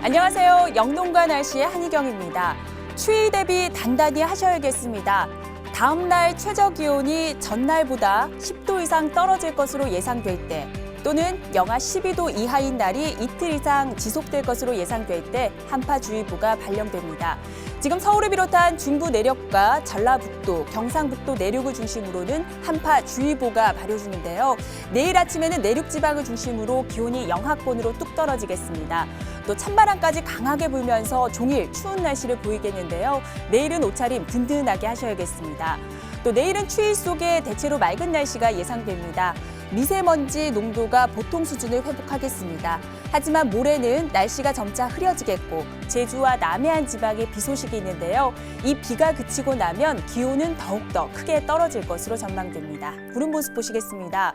안녕하세요. 영동과 날씨의 한희경입니다. 추위 대비 단단히 하셔야겠습니다. 다음 날 최저 기온이 전날보다 10도 이상 떨어질 것으로 예상될 때, 또는 영하 12도 이하인 날이 이틀 이상 지속될 것으로 예상될 때 한파주의보가 발령됩니다. 지금 서울을 비롯한 중부 내륙과 전라북도, 경상북도 내륙을 중심으로는 한파주의보가 발효 중인데요. 내일 아침에는 내륙 지방을 중심으로 기온이 영하권으로 뚝 떨어지겠습니다. 또 찬바람까지 강하게 불면서 종일 추운 날씨를 보이겠는데요. 내일은 옷차림 든든하게 하셔야겠습니다. 또 내일은 추위 속에 대체로 맑은 날씨가 예상됩니다. 미세먼지 농도가 보통 수준을 회복하겠습니다. 하지만 모레는 날씨가 점차 흐려지겠고 제주와 남해안 지방에 비 소식이 있는데요. 이 비가 그치고 나면 기온은 더욱더 크게 떨어질 것으로 전망됩니다. 구름 모습 보시겠습니다.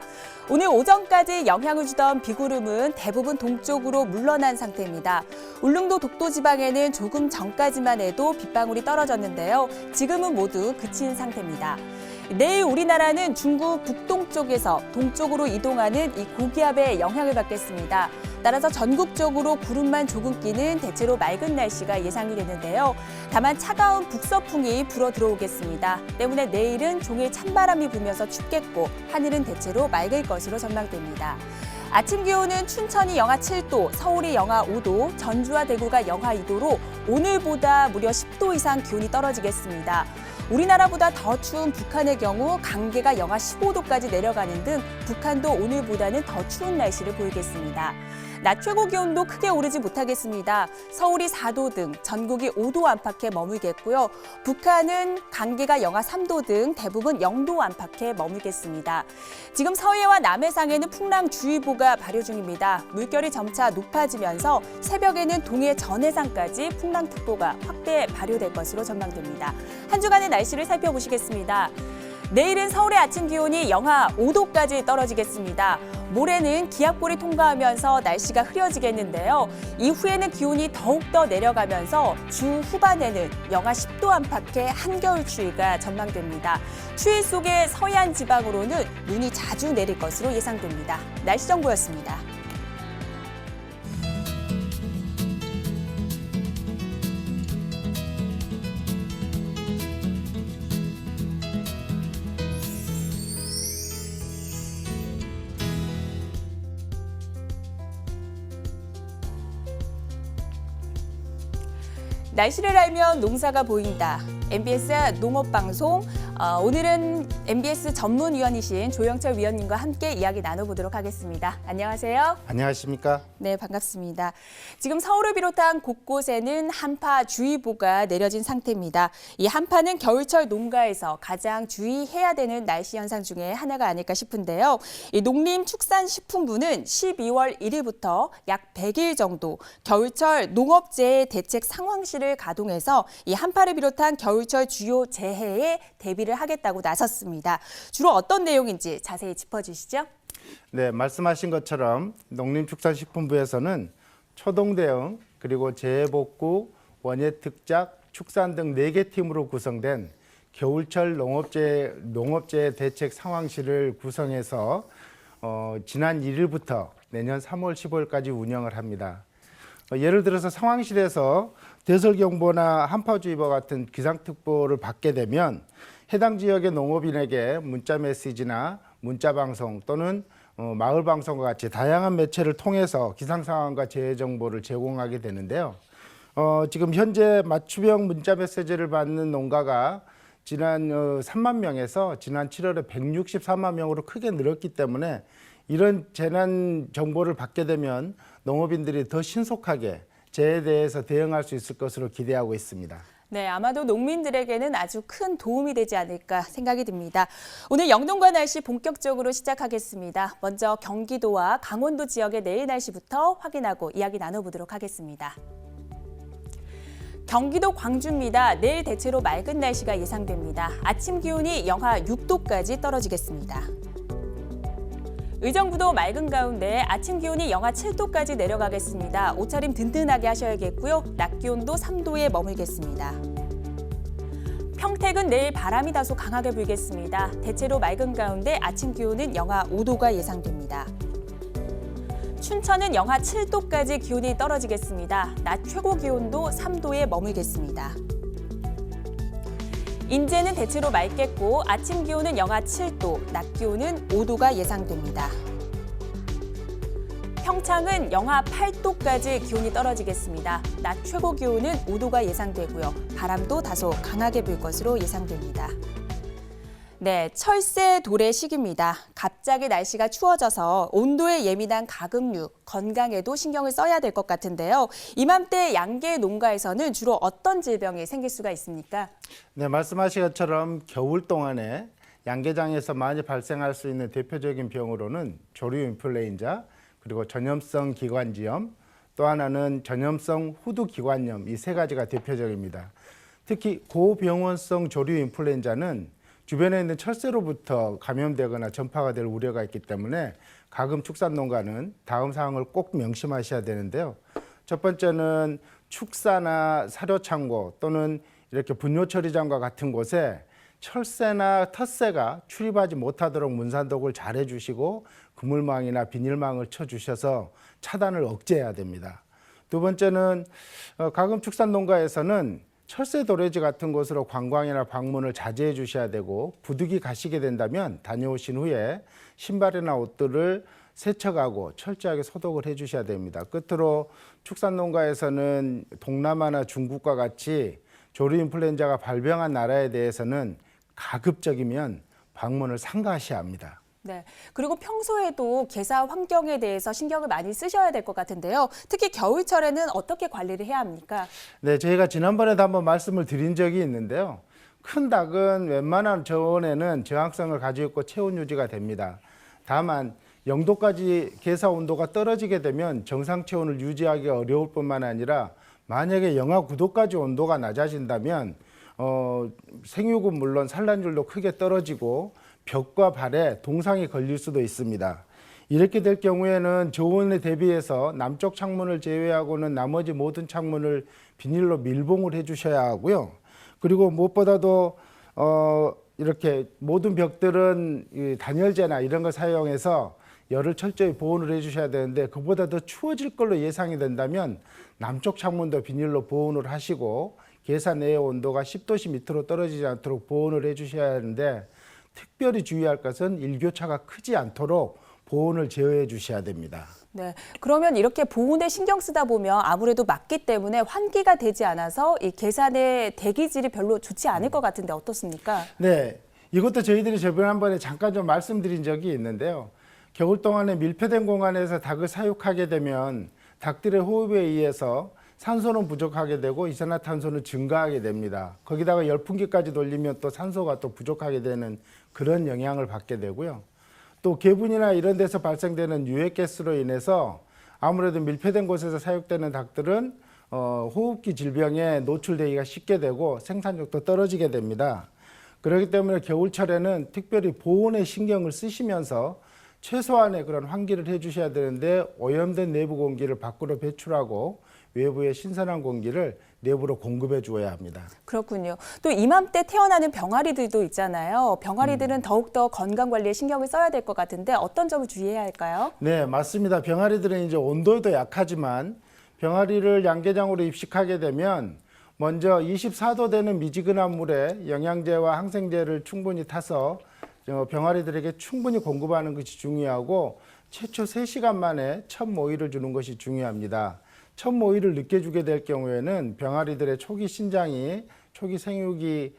오늘 오전까지 영향을 주던 비구름은 대부분 동쪽으로 물러난 상태입니다. 울릉도 독도 지방에는 조금 전까지만 해도 빗방울이 떨어졌는데요. 지금은 모두 그친 상태입니다. 내일 우리나라는 중국 북동쪽에서 동쪽으로 이동하는 이 고기압의 영향을 받겠습니다. 따라서 전국적으로 구름만 조금 끼는 대체로 맑은 날씨가 예상이 되는데요. 다만 차가운 북서풍이 불어 들어오겠습니다. 때문에 내일은 종일 찬바람이 불면서 춥겠고 하늘은 대체로 맑을 것으로 전망됩니다. 아침 기온은 춘천이 영하 7도, 서울이 영하 5도, 전주와 대구가 영하 2도로 오늘보다 무려 10도 이상 기온이 떨어지겠습니다. 우리나라보다 더 추운 북한의 경우 강계가 영하 15도까지 내려가는 등 북한도 오늘보다는 더 추운 날씨를 보이겠습니다. 낮 최고 기온도 크게 오르지 못하겠습니다. 서울이 4도 등 전국이 5도 안팎에 머물겠고요. 북한은 강계가 영하 3도 등 대부분 0도 안팎에 머물겠습니다. 지금 서해와 남해상에는 풍랑주의보가 발효 중입니다. 물결이 점차 높아지면서 새벽에는 동해 전해상까지 풍랑특보가 확대 발효될 것으로 전망됩니다. 한 주간의 날씨를 살펴보시겠습니다. 내일은 서울의 아침 기온이 영하 5도까지 떨어지겠습니다. 모레는 기압골이 통과하면서 날씨가 흐려지겠는데요. 이후에는 기온이 더욱더 내려가면서 주 후반에는 영하 10도 안팎의 한겨울 추위가 전망됩니다. 추위 속에 서해안 지방으로는 눈이 자주 내릴 것으로 예상됩니다. 날씨 정보였습니다. 날씨를 알면 농사가 보인다. MBS 농업방송. 오늘은 MBS 전문위원이신 조영철 위원님과 함께 이야기 나눠보도록 하겠습니다. 안녕하세요. 안녕하십니까? 네, 반갑습니다. 지금 서울을 비롯한 곳곳에는 한파주의보가 내려진 상태입니다. 이 한파는 겨울철 농가에서 가장 주의해야 되는 날씨 현상 중에 하나가 아닐까 싶은데요. 이 농림축산식품부는 12월 1일부터 약 100일 정도 겨울철 농업재해 대책 상황실을 가동해서 이 한파를 비롯한 겨울철 주요 재해에 대비를 하겠다고 나섰습니다. 주로 어떤 내용인지 자세히 짚어주시죠. 네, 말씀하신 것처럼 농림축산식품부에서는 초동 대응, 그리고 재해복구, 원예특작, 축산 등 4개 팀으로 구성된 겨울철 농업재해 대책 상황실을 구성해서 지난 1일부터 내년 3월 15일까지 운영을 합니다. 예를 들어서 상황실에서 대설경보나 한파주의보 같은 기상특보를 받게 되면 해당 지역의 농업인에게 문자 메시지나 문자방송 또는 마을방송과 같이 다양한 매체를 통해서 기상상황과 재해 정보를 제공하게 되는데요. 지금 현재 맞춤형 문자 메시지를 받는 농가가 지난 3만 명에서 지난 7월에 164만 명으로 크게 늘었기 때문에 이런 재난 정보를 받게 되면 농업인들이 더 신속하게 재해에 대해서 대응할 수 있을 것으로 기대하고 있습니다. 네, 아마도 농민들에게는 아주 큰 도움이 되지 않을까 생각이 듭니다. 오늘 영동과 날씨 본격적으로 시작하겠습니다. 먼저 경기도와 강원도 지역의 내일 날씨부터 확인하고 이야기 나눠보도록 하겠습니다. 경기도 광주입니다. 내일 대체로 맑은 날씨가 예상됩니다. 아침 기온이 영하 6도까지 떨어지겠습니다. 의정부도 맑은 가운데 아침 기온이 영하 7도까지 내려가겠습니다. 옷차림 든든하게 하셔야겠고요. 낮 기온도 3도에 머물겠습니다. 평택은 내일 바람이 다소 강하게 불겠습니다. 대체로 맑은 가운데 아침 기온은 영하 5도가 예상됩니다. 춘천은 영하 7도까지 기온이 떨어지겠습니다. 낮 최고 기온도 3도에 머물겠습니다. 인제는 대체로 맑겠고 아침 기온은 영하 7도, 낮 기온은 5도가 예상됩니다. 평창은 영하 8도까지 기온이 떨어지겠습니다. 낮 최고 기온은 5도가 예상되고요. 바람도 다소 강하게 불 것으로 예상됩니다. 네, 철새 도래 시기입니다. 갑자기 날씨가 추워져서 온도에 예민한 가금류, 건강에도 신경을 써야 될 것 같은데요. 이맘때 양계 농가에서는 주로 어떤 질병이 생길 수가 있습니까? 네, 말씀하신 것처럼 겨울 동안에 양계장에서 많이 발생할 수 있는 대표적인 병으로는 조류 인플루엔자, 그리고 전염성 기관지염, 또 하나는 전염성 후두기관염, 이 세 가지가 대표적입니다. 특히 고병원성 조류 인플루엔자는 주변에 있는 철새로부터 감염되거나 전파가 될 우려가 있기 때문에 가금 축산농가는 다음 사항을 꼭 명심하셔야 되는데요. 첫 번째는 축사나 사료창고 또는 이렇게 분뇨처리장과 같은 곳에 철새나 텃새가 출입하지 못하도록 문산독을 잘 해주시고 그물망이나 비닐망을 쳐주셔서 차단을 억제해야 됩니다. 두 번째는 가금 축산농가에서는 철새 도래지 같은 곳으로 관광이나 방문을 자제해 주셔야 되고 부득이 가시게 된다면 다녀오신 후에 신발이나 옷들을 세척하고 철저하게 소독을 해 주셔야 됩니다. 끝으로 축산농가에서는 동남아나 중국과 같이 조류 인플루엔자가 발병한 나라에 대해서는 가급적이면 방문을 삼가하셔야 합니다. 네, 그리고 평소에도 개사 환경에 대해서 신경을 많이 쓰셔야 될 것 같은데요. 특히 겨울철에는 어떻게 관리를 해야 합니까? 네, 저희가 지난번에도 한번 말씀을 드린 적이 있는데요. 큰 닭은 웬만한 저온에는 저항성을 가지고 있고 체온 유지가 됩니다. 다만 0도까지 개사 온도가 떨어지게 되면 정상 체온을 유지하기 어려울 뿐만 아니라 만약에 영하 9도까지 온도가 낮아진다면 생육은 물론 산란율도 크게 떨어지고 벽과 발에 동상이 걸릴 수도 있습니다. 이렇게 될 경우에는 저온에 대비해서 남쪽 창문을 제외하고는 나머지 모든 창문을 비닐로 밀봉을 해주셔야 하고요. 그리고 무엇보다도 이렇게 모든 벽들은 이 단열재나 이런 걸 사용해서 열을 철저히 보온을 해주셔야 되는데 그보다 더 추워질 걸로 예상이 된다면 남쪽 창문도 비닐로 보온을 하시고 개사 내의 온도가 10도씨 밑으로 떨어지지 않도록 보온을 해주셔야 하는데 특별히 주의할 것은 일교차가 크지 않도록 보온을 제어해 주셔야 됩니다. 네, 그러면 이렇게 보온에 신경 쓰다 보면 아무래도 맞기 때문에 환기가 되지 않아서 이 계산의 대기질이 별로 좋지 않을 것 같은데 어떻습니까? 네, 이것도 저희들이 지난번에 잠깐 좀 말씀드린 적이 있는데요. 겨울 동안에 밀폐된 공간에서 닭을 사육하게 되면 닭들의 호흡에 의해서 산소는 부족하게 되고 이산화탄소는 증가하게 됩니다. 거기다가 열풍기까지 돌리면 또 산소가 또 부족하게 되는 그런 영향을 받게 되고요. 또 개분이나 이런 데서 발생되는 유해가스로 인해서 아무래도 밀폐된 곳에서 사육되는 닭들은 호흡기 질병에 노출되기가 쉽게 되고 생산력도 떨어지게 됩니다. 그렇기 때문에 겨울철에는 특별히 보온에 신경을 쓰시면서 최소한의 그런 환기를 해주셔야 되는데 오염된 내부 공기를 밖으로 배출하고 외부의 신선한 공기를 내부로 공급해 주어야 합니다. 그렇군요. 또 이맘때 태어나는 병아리들도 있잖아요. 병아리들은 더욱더 건강 관리에 신경을 써야 될 것 같은데 어떤 점을 주의해야 할까요? 네, 맞습니다. 병아리들은 이제 온도에도 약하지만 병아리를 양계장으로 입식하게 되면 먼저 24도 되는 미지근한 물에 영양제와 항생제를 충분히 타서 병아리들에게 충분히 공급하는 것이 중요하고 최초 3시간 만에 첫 모이를 주는 것이 중요합니다. 첫 모이를 늦게 주게 될 경우에는 병아리들의 초기 신장이 초기 생육이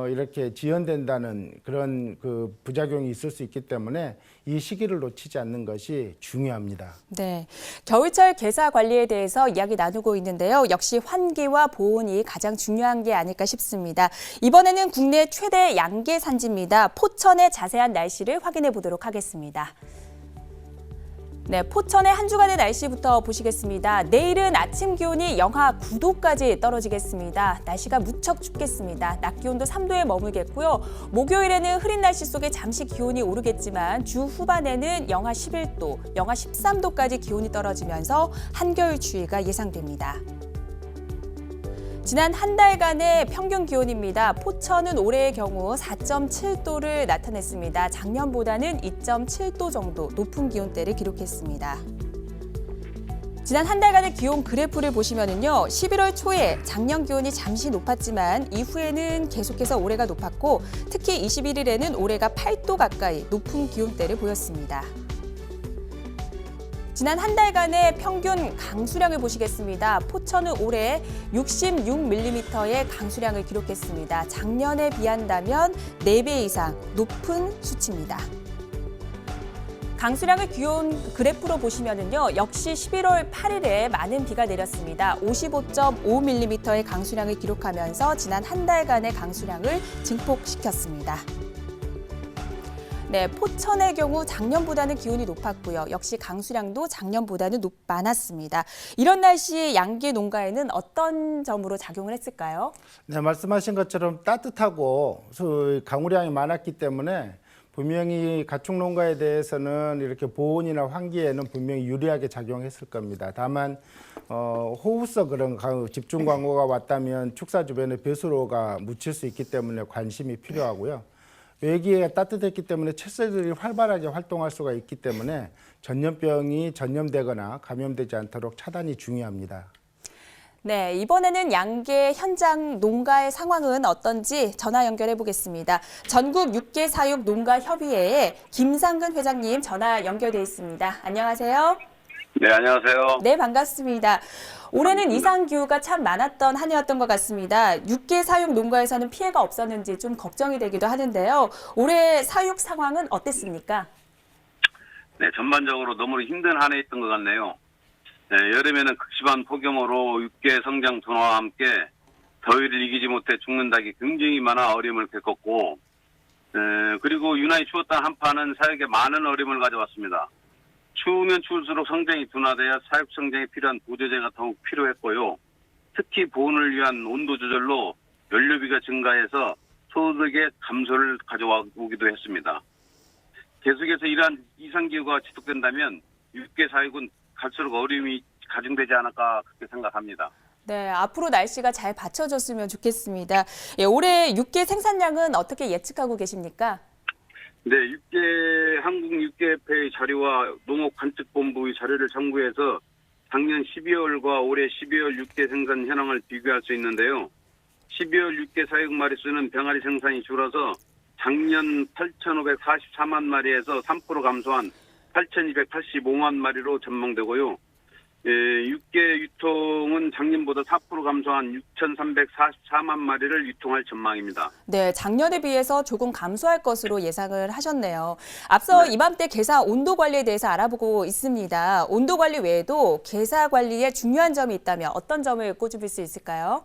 이렇게 지연된다는 그런 그 부작용이 있을 수 있기 때문에 이 시기를 놓치지 않는 것이 중요합니다. 네, 겨울철 개사 관리에 대해서 이야기 나누고 있는데요. 역시 환기와 보온이 가장 중요한 게 아닐까 싶습니다. 이번에는 국내 최대 양계 산지입니다. 포천의 자세한 날씨를 확인해 보도록 하겠습니다. 네, 포천의 한 주간의 날씨부터 보시겠습니다. 내일은 아침 기온이 영하 9도까지 떨어지겠습니다. 날씨가 무척 춥겠습니다. 낮 기온도 3도에 머물겠고요. 목요일에는 흐린 날씨 속에 잠시 기온이 오르겠지만 주 후반에는 영하 11도, 영하 13도까지 기온이 떨어지면서 한겨울 추위가 예상됩니다. 지난 한 달간의 평균 기온입니다. 포천은 올해의 경우 4.7도를 나타냈습니다. 작년보다는 2.7도 정도 높은 기온대를 기록했습니다. 지난 한 달간의 기온 그래프를 보시면은요, 11월 초에 작년 기온이 잠시 높았지만 이후에는 계속해서 올해가 높았고 특히 21일에는 올해가 8도 가까이 높은 기온대를 보였습니다. 지난 한 달간의 평균 강수량을 보시겠습니다. 포천은 올해 66mm의 강수량을 기록했습니다. 작년에 비한다면 4배 이상 높은 수치입니다. 강수량을 기온 그래프로 보시면은요, 역시 11월 8일에 많은 비가 내렸습니다. 55.5mm의 강수량을 기록하면서 지난 한 달간의 강수량을 증폭시켰습니다. 네, 포천의 경우 작년보다는 기온이 높았고요. 역시 강수량도 작년보다는 많았습니다. 이런 날씨에 양계 농가에는 어떤 점으로 작용을 했을까요? 네, 말씀하신 것처럼 따뜻하고 강우량이 많았기 때문에 분명히 가축 농가에 대해서는 이렇게 보온이나 환기에는 분명히 유리하게 작용했을 겁니다. 다만 호우성 그런 집중 광고가 왔다면 축사 주변에 벼슬호가 묻힐 수 있기 때문에 관심이 필요하고요. 외기에 따뜻했기 때문에 채새들이 활발하게 활동할 수가 있기 때문에 전염병이 전염되거나 감염되지 않도록 차단이 중요합니다. 네, 이번에는 양계 현장 농가의 상황은 어떤지 전화 연결해 보겠습니다. 전국 육계 사육 농가 협의회의 김상근 회장님 전화 연결돼 있습니다. 안녕하세요. 네, 안녕하세요. 네, 반갑습니다. 올해는 이상 기후가 참 많았던 한 해였던 것 같습니다. 육계 사육 농가에서는 피해가 없었는지 좀 걱정이 되기도 하는데요. 올해 사육 상황은 어땠습니까? 네, 전반적으로 너무 힘든 한 해였던 것 같네요. 네, 여름에는 극심한 폭염으로 육계 성장 둔화와 함께 더위를 이기지 못해 죽는 닭이 굉장히 많아 어려움을 겪었고, 그리고 유난히 추웠던 한파는 사육에 많은 어려움을 가져왔습니다. 추우면 추울수록 성장이 둔화되어 사육 성장에 필요한 보조제가 더욱 필요했고요. 특히 보온을 위한 온도 조절로 연료비가 증가해서 소득의 감소를 가져오기도 했습니다. 계속해서 이러한 이상기후가 지속된다면 육계 사육은 갈수록 어려움이 가중되지 않을까 그렇게 생각합니다. 네, 앞으로 날씨가 잘 받쳐줬으면 좋겠습니다. 예, 올해 육계 생산량은 어떻게 예측하고 계십니까? 네, 한국 육계협회의 자료와 농업관측본부의 자료를 참고해서 작년 12월과 올해 12월 육계 생산 현황을 비교할 수 있는데요. 12월 육계 사육 마리수는 병아리 생산이 줄어서 작년 8,544만 마리에서 3% 감소한 8,285만 마리로 전망되고요. 육계 유통은 작년보다 4% 감소한 6,344만 마리를 유통할 전망입니다. 네, 작년에 비해서 조금 감소할 것으로 예상을 하셨네요. 앞서 네. 이맘때 게사 온도 관리에 대해서 알아보고 있습니다. 온도 관리 외에도 게사 관리에 중요한 점이 있다면 어떤 점을 꼽을 수 있을까요?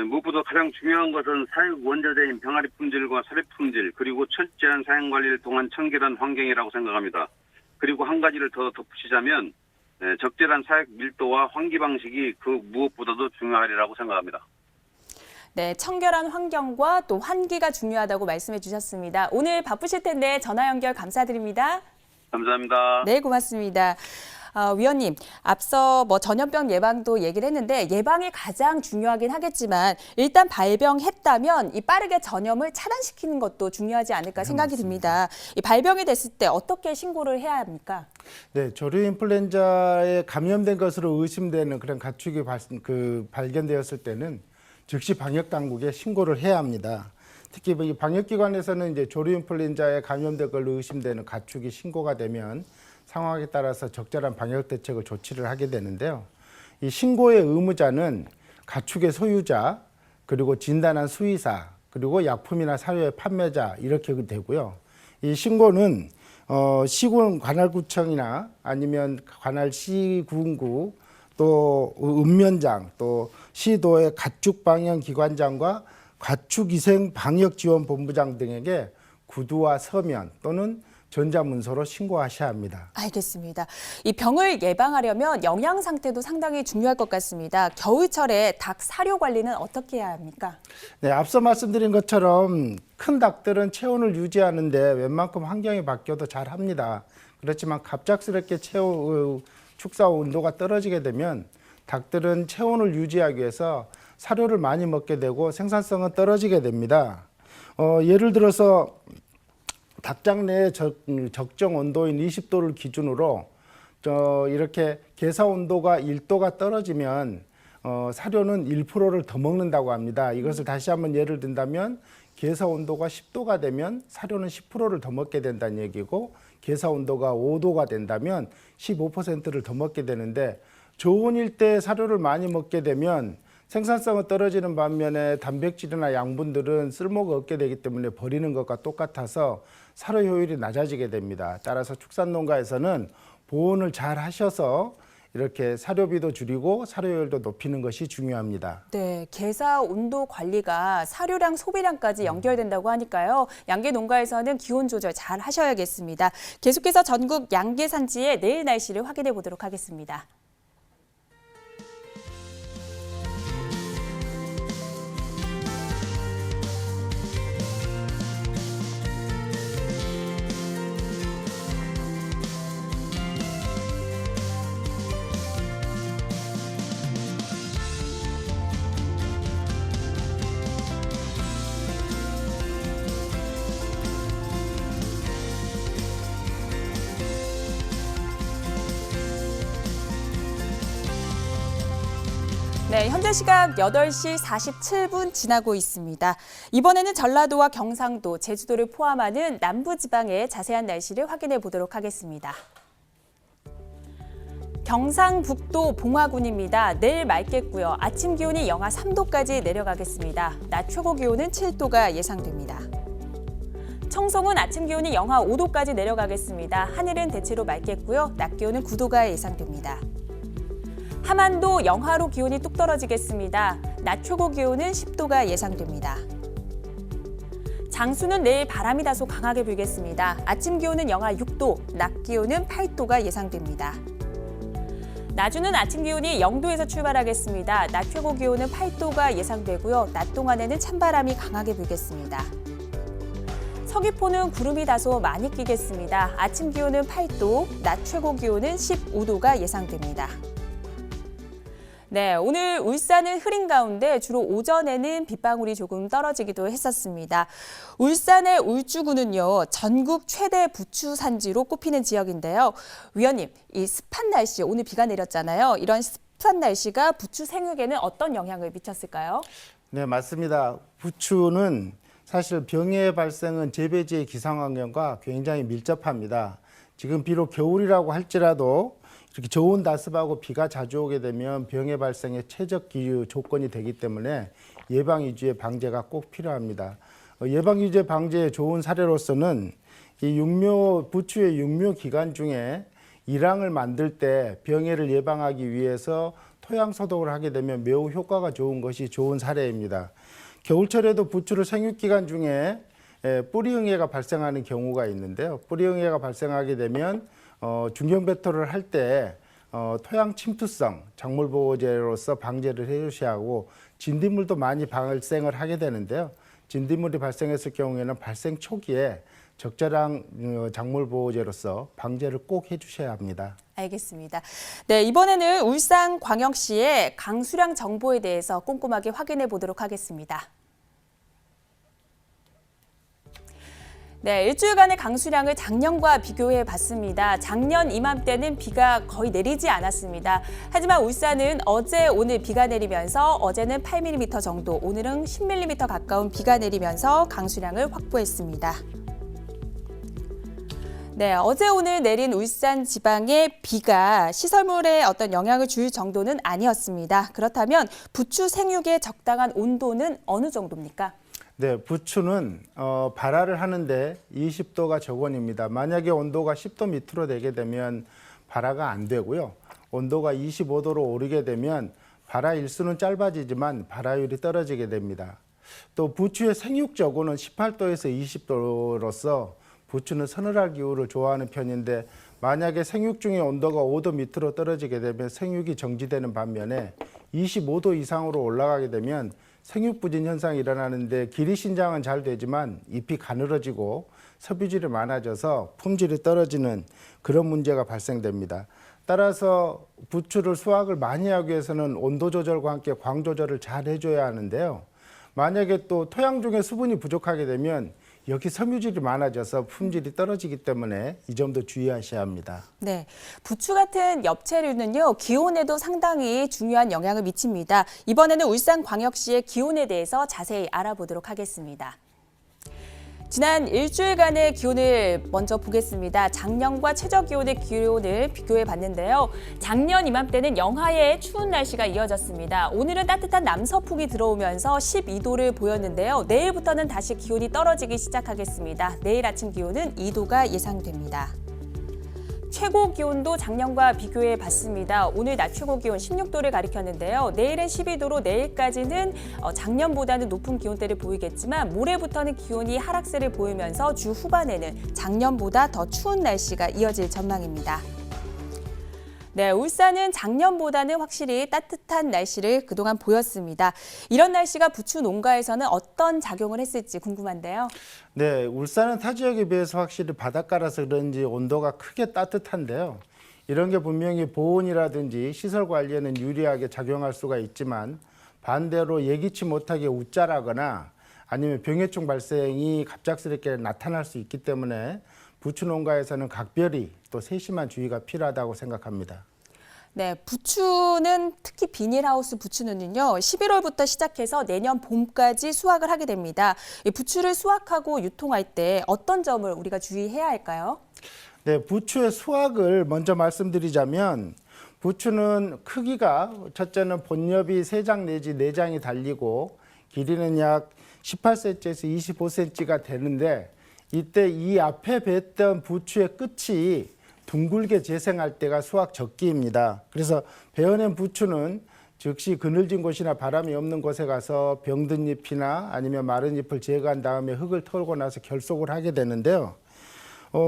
무엇보다 가장 중요한 것은 사육 원자재인 병아리 품질과 사료 품질, 그리고 철저한 사양 관리를 통한 청결한 환경이라고 생각합니다. 그리고 한 가지를 더 덧붙이자면 적절한 사육 밀도와 환기 방식이 그 무엇보다도 중요하리라고 생각합니다. 네, 청결한 환경과 또 환기가 중요하다고 말씀해 주셨습니다. 오늘 바쁘실 텐데 전화 연결 감사드립니다. 감사합니다. 네, 고맙습니다. 위원님, 앞서 전염병 예방도 얘기를 했는데 예방이 가장 중요하긴 하겠지만 일단 발병했다면 이 빠르게 전염을 차단시키는 것도 중요하지 않을까 생각이 듭니다. 이 발병이 됐을 때 어떻게 신고를 해야 합니까? 네, 조류 인플루엔자에 감염된 것으로 의심되는 그런 가축이 발견되었을 때는 즉시 방역 당국에 신고를 해야 합니다. 특히 이 방역기관에서는 이제 조류 인플루엔자에 감염된 걸로 의심되는 가축이 신고가 되면 상황에 따라서 적절한 방역 대책을 조치를 하게 되는데요. 이 신고의 의무자는 가축의 소유자, 그리고 진단한 수의사, 그리고 약품이나 사료의 판매자 이렇게 되고요. 이 신고는 시군 관할구청이나 아니면 관할 시군구 또 읍면장 또 시도의 가축방역기관장과 가축위생방역지원본부장 등에게 구두와 서면 또는 전자문서로 신고하셔야 합니다. 알겠습니다. 이 병을 예방하려면 영양 상태도 상당히 중요할 것 같습니다. 겨울철에 닭 사료 관리는 어떻게 해야 합니까? 네, 앞서 말씀드린 것처럼 큰 닭들은 체온을 유지하는데 웬만큼 환경이 바뀌어도 잘 합니다. 그렇지만 갑작스럽게 축사 온도가 떨어지게 되면 닭들은 체온을 유지하기 위해서 사료를 많이 먹게 되고 생산성은 떨어지게 됩니다. 예를 들어서 닭장 내의 적정 온도인 20도를 기준으로 이렇게 계사 온도가 1도가 떨어지면 사료는 1%를 더 먹는다고 합니다. 이것을 다시 한번 예를 든다면 계사 온도가 10도가 되면 사료는 10%를 더 먹게 된다는 얘기고, 계사 온도가 5도가 된다면 15%를 더 먹게 되는데, 저온일 때 사료를 많이 먹게 되면 생산성은 떨어지는 반면에 단백질이나 양분들은 쓸모가 없게 되기 때문에 버리는 것과 똑같아서 사료 효율이 낮아지게 됩니다. 따라서 축산농가에서는 보온을 잘 하셔서 이렇게 사료비도 줄이고 사료율도 높이는 것이 중요합니다. 네, 계사 온도 관리가 사료량 소비량까지 연결된다고 하니까요. 양계 농가에서는 기온 조절 잘 하셔야겠습니다. 계속해서 전국 양계 산지의 내일 날씨를 확인해 보도록 하겠습니다. 네, 현재 시각 8시 47분 지나고 있습니다. 이번에는 전라도와 경상도, 제주도를 포함하는 남부지방의 자세한 날씨를 확인해 보도록 하겠습니다. 경상북도 봉화군입니다. 내일 맑겠고요. 아침 기온이 영하 3도까지 내려가겠습니다. 낮 최고 기온은 7도가 예상됩니다. 청송은 아침 기온이 영하 5도까지 내려가겠습니다. 하늘은 대체로 맑겠고요. 낮 기온은 9도가 예상됩니다. 함안도 영하로 기온이 뚝 떨어지겠습니다. 낮 최고 기온은 10도가 예상됩니다. 장수는 내일 바람이 다소 강하게 불겠습니다. 아침 기온은 영하 6도, 낮 기온은 8도가 예상됩니다. 나주는 아침 기온이 0도에서 출발하겠습니다. 낮 최고 기온은 8도가 예상되고요. 낮 동안에는 찬바람이 강하게 불겠습니다. 서귀포는 구름이 다소 많이 끼겠습니다. 아침 기온은 8도, 낮 최고 기온은 15도가 예상됩니다. 네, 오늘 울산은 흐린 가운데 주로 오전에는 빗방울이 조금 떨어지기도 했었습니다. 울산의 울주군은요, 전국 최대 부추 산지로 꼽히는 지역인데요. 위원님, 이 습한 날씨, 오늘 비가 내렸잖아요. 이런 습한 날씨가 부추 생육에는 어떤 영향을 미쳤을까요? 네, 맞습니다. 부추는 사실 병의 발생은 재배지의 기상환경과 굉장히 밀접합니다. 지금 비록 겨울이라고 할지라도 이렇게 저온 다습하고 비가 자주 오게 되면 병의 발생의 최적 기후 조건이 되기 때문에 예방 위주의 방제가 꼭 필요합니다. 예방 위주의 방제의 좋은 사례로서는 이 부추의 육묘 기간 중에 일황을 만들 때 병해를 예방하기 위해서 토양 소독을 하게 되면 매우 효과가 좋은 것이 좋은 사례입니다. 겨울철에도 부추를 생육 기간 중에 뿌리응애가 발생하는 경우가 있는데요. 뿌리응애가 발생하게 되면 중경배토를 할 때 토양 침투성 작물보호제로서 방제를 해주셔야 하고, 진딧물도 많이 발생을 하게 되는데요. 진딧물이 발생했을 경우에는 발생 초기에 적절한 작물보호제로서 방제를 꼭 해주셔야 합니다. 알겠습니다. 네, 이번에는 울산광역시의 강수량 정보에 대해서 꼼꼼하게 확인해 보도록 하겠습니다. 네, 일주일간의 강수량을 작년과 비교해 봤습니다. 작년 이맘때는 비가 거의 내리지 않았습니다. 하지만 울산은 어제 오늘 비가 내리면서 어제는 8mm 정도, 오늘은 10mm 가까운 비가 내리면서 강수량을 확보했습니다. 네, 어제 오늘 내린 울산 지방의 비가 시설물에 어떤 영향을 줄 정도는 아니었습니다. 그렇다면 부추 생육의 적당한 온도는 어느 정도입니까? 네, 부추는 발화를 하는데 20도가 적원입니다. 만약에 온도가 10도 밑으로 되게 되면 발화가 안 되고요. 온도가 25도로 오르게 되면 발화 일수는 짧아지지만 발화율이 떨어지게 됩니다. 또 부추의 생육 적원은 18도에서 20도로서 부추는 서늘한 기후를 좋아하는 편인데, 만약에 생육 중에 온도가 5도 밑으로 떨어지게 되면 생육이 정지되는 반면에 25도 이상으로 올라가게 되면 생육부진 현상이 일어나는데, 길이 신장은 잘 되지만 잎이 가늘어지고 섭유질이 많아져서 품질이 떨어지는 그런 문제가 발생됩니다. 따라서 부추를 수확을 많이 하기 위해서는 온도 조절과 함께 광 조절을 잘 해줘야 하는데요. 만약에 또 토양 중에 수분이 부족하게 되면 여기 섬유질이 많아져서 품질이 떨어지기 때문에 이 점도 주의하셔야 합니다. 네, 부추 같은 엽채류는요, 기온에도 상당히 중요한 영향을 미칩니다. 이번에는 울산광역시의 기온에 대해서 자세히 알아보도록 하겠습니다. 지난 일주일간의 기온을 먼저 보겠습니다. 작년과 최저기온의 기온을 비교해 봤는데요. 작년 이맘때는 영하의 추운 날씨가 이어졌습니다. 오늘은 따뜻한 남서풍이 들어오면서 12도를 보였는데요. 내일부터는 다시 기온이 떨어지기 시작하겠습니다. 내일 아침 기온은 2도가 예상됩니다. 최고 기온도 작년과 비교해 봤습니다. 오늘 낮 최고 기온 16도를 가리켰는데요. 내일은 12도로 내일까지는 작년보다는 높은 기온대를 보이겠지만 모레부터는 기온이 하락세를 보이면서 주 후반에는 작년보다 더 추운 날씨가 이어질 전망입니다. 네, 울산은 작년보다는 확실히 따뜻한 날씨를 그동안 보였습니다. 이런 날씨가 부추 농가에서는 어떤 작용을 했을지 궁금한데요. 네, 울산은 타 지역에 비해서 확실히 바닷가라서 그런지 온도가 크게 따뜻한데요. 이런 게 분명히 보온이라든지 시설 관리에는 유리하게 작용할 수가 있지만 반대로 예기치 못하게 웃자라거나 아니면 병해충 발생이 갑작스럽게 나타날 수 있기 때문에 부추 농가에서는 각별히 또 세심한 주의가 필요하다고 생각합니다. 네, 부추는 특히 비닐하우스 부추는요, 11월부터 시작해서 내년 봄까지 수확을 하게 됩니다. 이 부추를 수확하고 유통할 때 어떤 점을 우리가 주의해야 할까요? 네, 부추의 수확을 먼저 말씀드리자면 부추는 크기가 첫째는 본엽이 3장 내지 4장이 달리고 길이는 약 18cm에서 25cm가 되는데 이때 이 앞에 뵀던 부추의 끝이 둥글게 재생할 때가 수확 적기입니다. 그래서 베어낸 부추는 즉시 그늘진 곳이나 바람이 없는 곳에 가서 병든 잎이나 아니면 마른 잎을 제거한 다음에 흙을 털고 나서 결속을 하게 되는데요.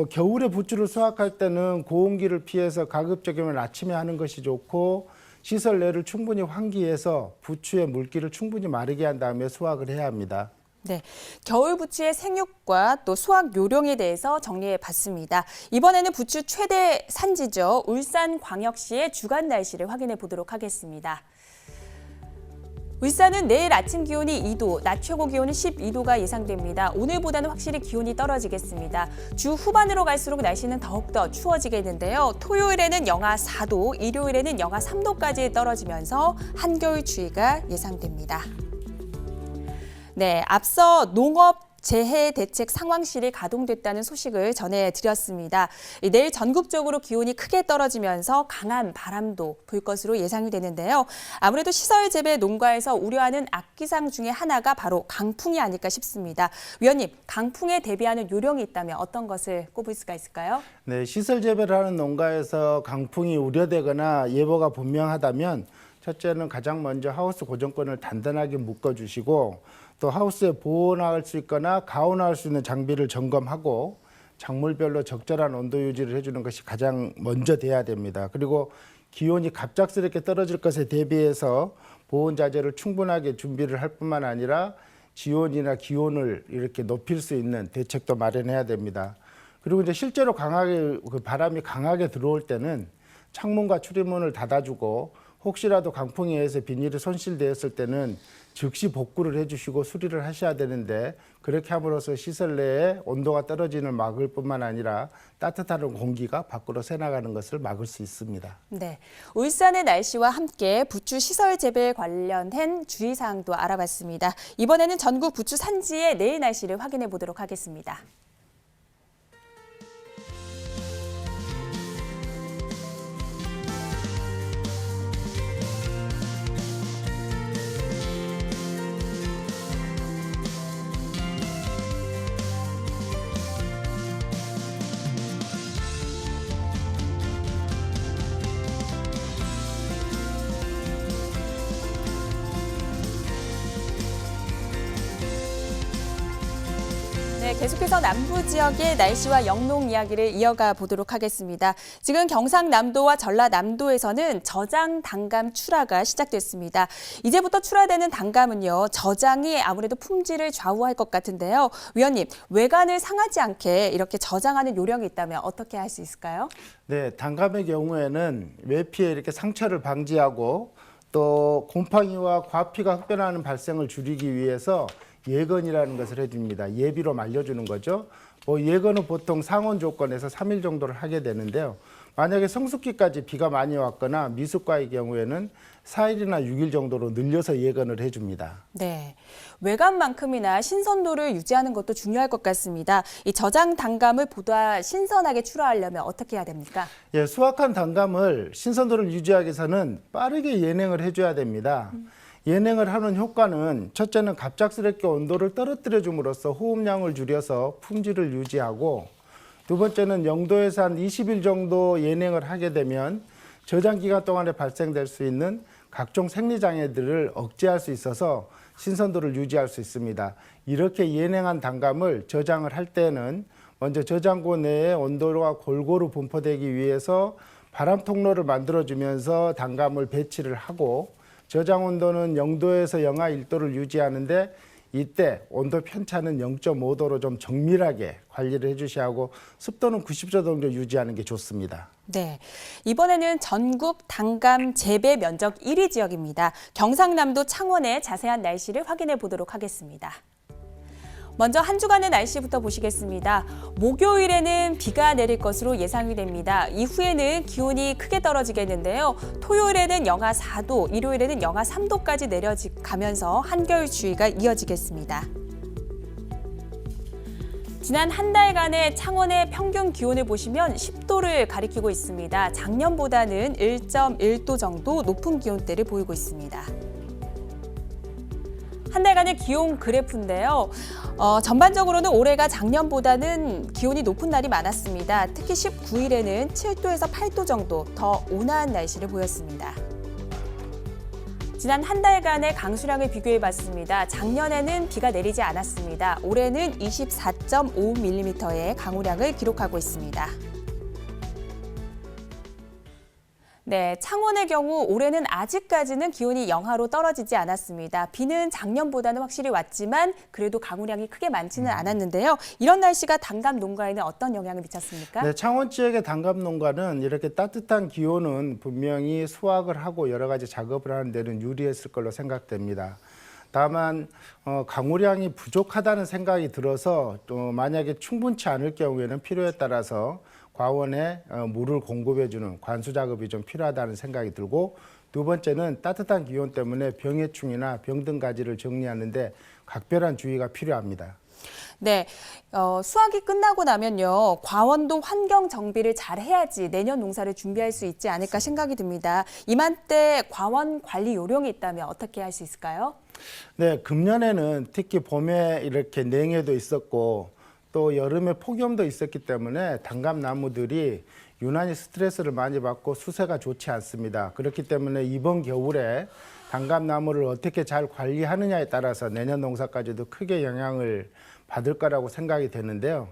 겨울에 부추를 수확할 때는 고온기를 피해서 가급적이면 아침에 하는 것이 좋고 시설 내를 충분히 환기해서 부추의 물기를 충분히 마르게 한 다음에 수확을 해야 합니다. 네, 겨울 부추의 생육과 또 수확 요령에 대해서 정리해 봤습니다. 이번에는 부추 최대 산지죠. 울산광역시의 주간 날씨를 확인해 보도록 하겠습니다. 울산은 내일 아침 기온이 2도, 낮 최고 기온은 12도가 예상됩니다. 오늘보다는 확실히 기온이 떨어지겠습니다. 주 후반으로 갈수록 날씨는 더욱더 추워지겠는데요. 토요일에는 영하 4도, 일요일에는 영하 3도까지 떨어지면서 한겨울 추위가 예상됩니다. 네, 앞서 농업 재해 대책 상황실이 가동됐다는 소식을 전해드렸습니다. 내일 전국적으로 기온이 크게 떨어지면서 강한 바람도 불 것으로 예상이 되는데요. 아무래도 시설 재배 농가에서 우려하는 악기상 중에 하나가 바로 강풍이 아닐까 싶습니다. 위원님, 강풍에 대비하는 요령이 있다면 어떤 것을 꼽을 수가 있을까요? 네, 시설 재배를 하는 농가에서 강풍이 우려되거나 예보가 분명하다면 첫째는 가장 먼저 하우스 고정권을 단단하게 묶어주시고 또 하우스에 보온할 수 있거나 가온할 수 있는 장비를 점검하고 작물별로 적절한 온도 유지를 해주는 것이 가장 먼저 돼야 됩니다. 그리고 기온이 갑작스럽게 떨어질 것에 대비해서 보온 자재를 충분하게 준비를 할 뿐만 아니라 지온이나 기온을 이렇게 높일 수 있는 대책도 마련해야 됩니다. 그리고 이제 실제로 바람이 강하게 들어올 때는 창문과 출입문을 닫아주고 혹시라도 강풍에 의해서 비닐이 손실되었을 때는 즉시 복구를 해주시고 수리를 하셔야 되는데 그렇게 함으로써 시설 내에 온도가 떨어지는 막을 뿐만 아니라 따뜻한 공기가 밖으로 새나가는 것을 막을 수 있습니다. 네, 울산의 날씨와 함께 부추 시설 재배 관련된 주의사항도 알아봤습니다. 이번에는 전국 부추 산지의 내일 날씨를 확인해 보도록 하겠습니다. 네, 계속해서 남부 지역의 날씨와 영농 이야기를 이어가 보도록 하겠습니다. 지금 경상남도와 전라남도에서는 저장 단감 출하가 시작됐습니다. 이제부터 출하되는 단감은요, 저장이 아무래도 품질을 좌우할 것 같은데요. 위원님, 외관을 상하지 않게 이렇게 저장하는 요령이 있다면 어떻게 할 수 있을까요? 네, 단감의 경우에는 외피에 이렇게 상처를 방지하고 또 곰팡이와 과피가 흡변하는 발생을 줄이기 위해서 예건이라는 것을 해줍니다. 예비로 말려주는 거죠. 예건은 보통 상온 조건에서 3일 정도를 하게 되는데요. 만약에 성숙기까지 비가 많이 왔거나 미숫가의 경우에는 4일이나 6일 정도로 늘려서 예건을 해줍니다. 네, 외관만큼이나 신선도를 유지하는 것도 중요할 것 같습니다. 이 저장 단감을 보다 신선하게 출하하려면 어떻게 해야 됩니까? 예, 수확한 단감을 신선도를 유지하기 위해서는 빠르게 예냉을 해줘야 됩니다. 예냉을 하는 효과는 첫째는 갑작스럽게 온도를 떨어뜨려 줌으로써 호흡량을 줄여서 품질을 유지하고, 두 번째는 0도에서 한 20일 정도 예냉을 하게 되면 저장 기간 동안에 발생될 수 있는 각종 생리장애들을 억제할 수 있어서 신선도를 유지할 수 있습니다. 이렇게 예냉한 단감을 저장을 할 때는 먼저 저장고 내에 온도가 골고루 분포되기 위해서 바람 통로를 만들어주면서 단감을 배치를 하고, 저장 온도는 0도에서 영하 1도를 유지하는데 이때 온도 편차는 0.5도로 좀 정밀하게 관리를 해주셔야 하고, 습도는 90% 정도 유지하는 게 좋습니다. 네, 이번에는 전국 단감 재배 면적 1위 지역입니다. 경상남도 창원의 자세한 날씨를 확인해 보도록 하겠습니다. 먼저 한 주간의 날씨부터 보시겠습니다. 목요일에는 비가 내릴 것으로 예상이 됩니다. 이후에는 기온이 크게 떨어지겠는데요. 토요일에는 영하 4도, 일요일에는 영하 3도까지 내려가면서 한겨울추위가 이어지겠습니다. 지난 한 달간의 창원의 평균 기온을 보시면 10도를 가리키고 있습니다. 작년보다는 1.1도 정도 높은 기온대를 보이고 있습니다. 한 달간의 기온 그래프인데요. 전반적으로는 올해가 작년보다는 기온이 높은 날이 많았습니다. 특히 19일에는 7도에서 8도 정도 더 온화한 날씨를 보였습니다. 지난 한 달간의 강수량을 비교해봤습니다. 작년에는 비가 내리지 않았습니다. 올해는 24.5mm의 강우량을 기록하고 있습니다. 네, 창원의 경우 올해는 아직까지는 기온이 영하로 떨어지지 않았습니다. 비는 작년보다는 확실히 왔지만 그래도 강우량이 크게 많지는 않았는데요. 이런 날씨가 단감 농가에는 어떤 영향을 미쳤습니까? 네, 창원 지역의 단감 농가는 이렇게 따뜻한 기온은 분명히 수확을 하고 여러 가지 작업을 하는 데는 유리했을 걸로 생각됩니다. 다만 강우량이 부족하다는 생각이 들어서 또 만약에 충분치 않을 경우에는 필요에 따라서 과원에 물을 공급해주는 관수 작업이 좀 필요하다는 생각이 들고, 두 번째는 따뜻한 기온 때문에 병해충이나 병든 가지를 정리하는데 각별한 주의가 필요합니다. 네, 수확이 끝나고 나면요, 과원도 환경 정비를 잘 해야지 내년 농사를 준비할 수 있지 않을까 생각이 듭니다. 이맘때 과원 관리 요령이 있다면 어떻게 할 수 있을까요? 네, 금년에는 특히 봄에 이렇게 냉해도 있었고 또 여름에 폭염도 있었기 때문에 단감 나무들이 유난히 스트레스를 많이 받고 수세가 좋지 않습니다. 그렇기 때문에 이번 겨울에 단감 나무를 어떻게 잘 관리하느냐에 따라서 내년 농사까지도 크게 영향을 받을 거라고 생각이 되는데요.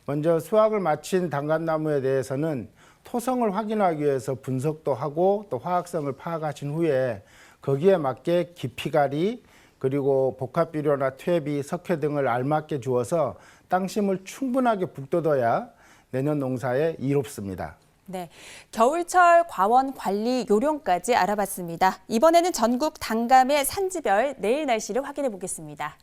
먼저 수확을 마친 단감 나무에 대해서는 토성을 확인하기 위해서 분석도 하고 또 화학성을 파악하신 후에 거기에 맞게 깊이가리 그리고 복합비료나 퇴비, 석회 등을 알맞게 주어서 땅심을 충분하게 북돋아야 내년 농사에 이롭습니다. 네, 겨울철 과원 관리 요령까지 알아봤습니다. 이번에는 전국 단감의 산지별 내일 날씨를 확인해 보겠습니다.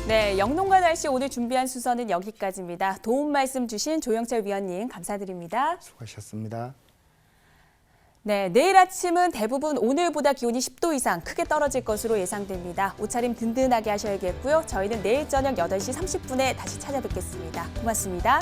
네, 영농가 날씨 오늘 준비한 수서는 여기까지입니다. 도움 말씀 주신 조영철 위원님 감사드립니다. 수고하셨습니다. 네, 내일 아침은 대부분 오늘보다 기온이 10도 이상 크게 떨어질 것으로 예상됩니다. 옷차림 든든하게 하셔야겠고요. 저희는 내일 저녁 8시 30분에 다시 찾아뵙겠습니다. 고맙습니다.